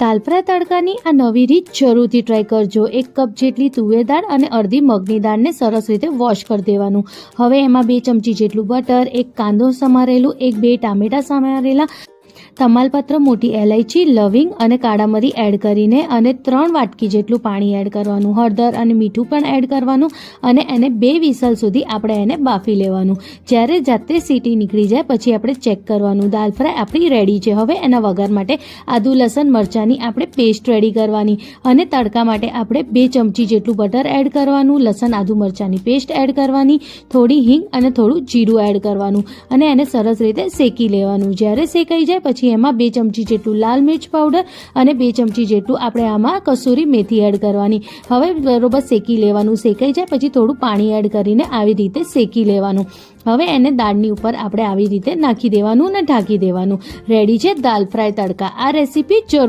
દાલ fry તડકાની આ નવી રીત જરૂરથી ટ્રાય કરજો। 1 કપ જેટલી તુવેર દાળ અને અડધી મગની દાળને સરસ રીતે વોશ કરી દેવાનું। હવે એમાં 2 ચમચી જેટલું બટર, 1 કાંદો સમારેલું, 1-2 ટામેટા સમારેલા, તમાલપત્ર, મોટી એલાયચી, લવિંગ અને કાળા મરી એડ કરીને અને 3 વાટકી જેટલું પાણી એડ કરવાનું। હળદર અને મીઠું પણ એડ કરવાનું અને એને 2 વિસલ સુધી આપણે એને બાફી લેવાનું। જ્યારે જાતે સીટી નીકળી જાય પછી આપણે ચેક કરવાનું। દાલ ફ્રાય આપણી રેડી છે। હવે એના વઘાર માટે આદુ લસણ મરચાંની આપણે પેસ્ટ રેડી કરવાની અને તડકા માટે આપણે 2 ચમચી જેટલું બટર એડ કરવાનું, લસણ આદુ મરચાંની પેસ્ટ એડ કરવાની, થોડી હિંગ અને થોડું જીરું એડ કરવાનું અને એને સરસ રીતે શેકી લેવાનું। જ્યારે શેકાઈ જાય પછી એમાં 2 ચમચી જેટલું લાલ મિર્ચ પાવડર અને 2 ચમચી જેટલું આપણે આમાં કસૂરી મેથી એડ કરવાની। હવે બરોબર શેકી લેવાનું। શેકાઈ જાય પછી થોડું પાણી એડ કરીને આવી રીતે શેકી લેવાનું। હવે એને દાળની ઉપર આપણે આવી રીતે નાખી દેવાનું અને ઢાંકી દેવાનું। રેડી છે દાલ ફ્રાય તડકા। આ રેસીપી જરૂર